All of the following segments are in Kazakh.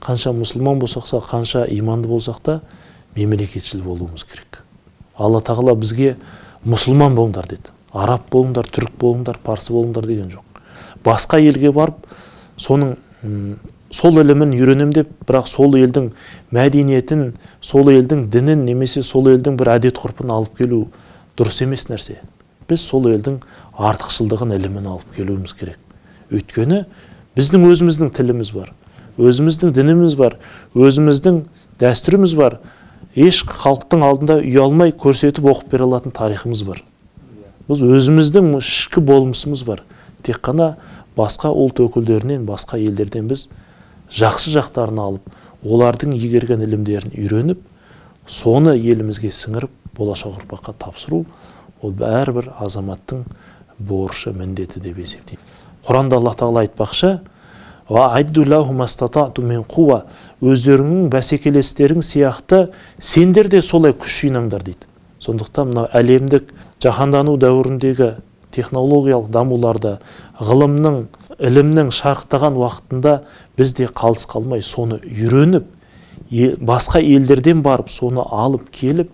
қанша мұсылман болсақ та, қанша иманды болсақ та, мемлекетшіл болуымыз керек. Алла тағала бізге мұсылман болыңдар деді. Араб болыңдар, түрік болыңдар, парсы болыңдар деген жоқ. Басқа елге барып, соның сол ілімін үйренем деп, бірақ сол елдің мәдениетін, сол елдің дінін, немесе сол елдің бір әдет ғұрпын алып келу дұрыс емес нәрсе. Біз сол елдің артықшылдығын, ілімін алып келуіміз керек. Өйткені біздің өзіміздің тіліміз бар, өзіміздің дініміз бар, өзіміздің дәстүріміз бар. Еш халықтың алдында ұялмай көрсетіп оқып бере алатын тарихымыз бар. Біз өзіміздің ішкі болмысымыз бар. Тек қана басқа ұлт өкілдерінен, басқа елдерден біз жақсы жақтарын алып, олардың игерген ілімдерін үйреніп, соны елімізге сіңіріп, болашақ ұрпаққа тапсыру, ол әрбір азаматтың борышы, міндеті деп есептеймін. Құранда Алла тағала айтпақшы: өздеріңнің бәсекелестерің сияқты сендер де солай күш жинаңдар дейді. Сондықтан мына әлемдік жаһандану дәуіріндегі технологиялық дамуларда, ғылымның, ілімнің шарықтаған уақытында біз де қалыс қалмай соны үйреніп, басқа елдерден барып соны алып келіп,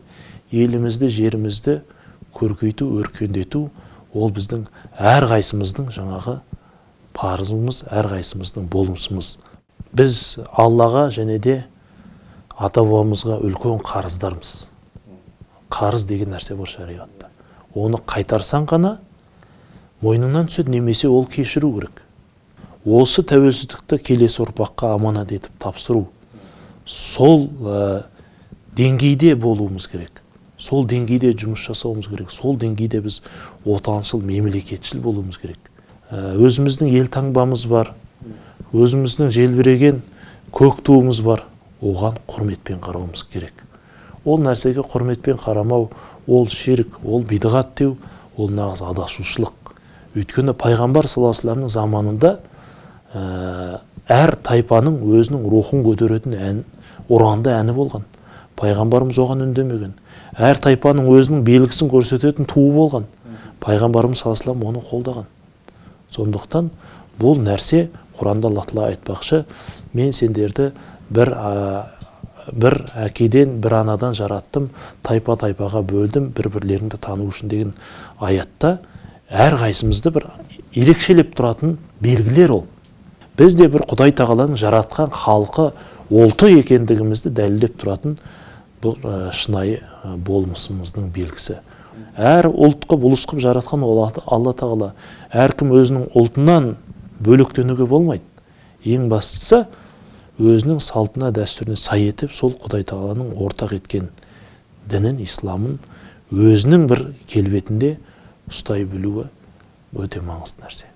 елімізді, жерімізді көркейту, өркендету, ол біздің әрқайсымыздың жаңағы парызымыз, әрқайсымыздың болмысымыз. Біз Аллаға және де ата-бабамызға үлкен қарыздармыз. Қарыз деген нәрсе бар шариғатта. Оны қайтарсаң ғана мойныңнан түседі, немесе ол кешіру керек. Осы тәуелсіздікті келесі ұрпаққа аманат етіп тапсыру, сол деңгейде болуымыз керек. Сол деңгейде жұмыс жасауымыз керек. Сол деңгейде біз отаншыл, мемлекетшіл болуымыз керек. Өзіміздің елтаңбамыз бар, өзіміздің желбіреген көк туымыз бар. Оған құрметпен қарауымыз керек. Ол нәрсеге құрметпен қарамау, ол ширк, ол бидғат деу, ол нағыз адасушылық. Өйткені пайғамбар саллаллаху алейхи ва саллямның заманында әр тайпаның өзінің рухын көтеретін ұранды әні болған. Пайғамбарымыз оған үндемеген. Әр тайпаның өзінің белгісін көрсететін туы болған. Пайғамбарымыз саллаллаху алейхи ва саллям оны қолдаған. Сондықтан бұл нәрсе Құранда Алла тағала айтпақшы: мен сендерді бір әкеден, бір анадан жараттым, тайпа-тайпаға бөлдім, бір-бірлеріңді тану үшін деген аятта әрқайсымызды бір ерекшелеп тұратын белгілер ол. Біз де бір Құдай тағаланың жаратқан халқы, ұлты екендігімізді дәлелдеп тұратын бұл шынайы болмысымыздың белгісі. Әр ұлт қып, ұлыс қып жаратқан Алла тағала. Әркім өзінің ұлтынан бөлектенуге болмайды. Ең бастысы өзінің салтына, дәстүріне сай етіп, сол Құдай тағаланың ортақ еткен дінін, исламын өзінің бір келбетінде ұстай білуі өте маңызды нәрсе.